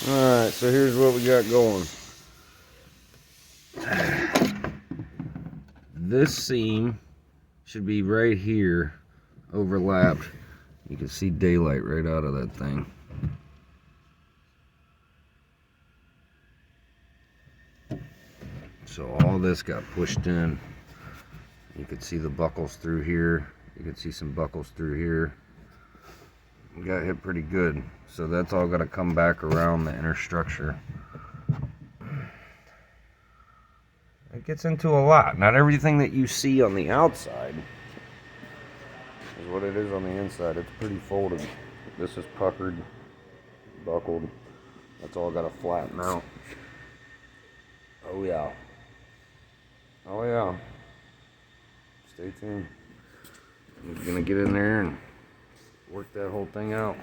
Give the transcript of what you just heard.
Alright, so here's what we got going. This seam should be right here, overlapped. You can see daylight right out of that thing. So all this got pushed in. You could see the buckles through here. You could see some buckles through here. We got hit pretty good. So that's all got to come back around the inner structure. It gets into a lot. Not everything that you see on the outside is what it is on the inside. It's pretty folded. This is puckered, buckled. That's all got to flatten out. Oh yeah. Oh yeah. Stay tuned. I'm gonna get in there and work that whole thing out.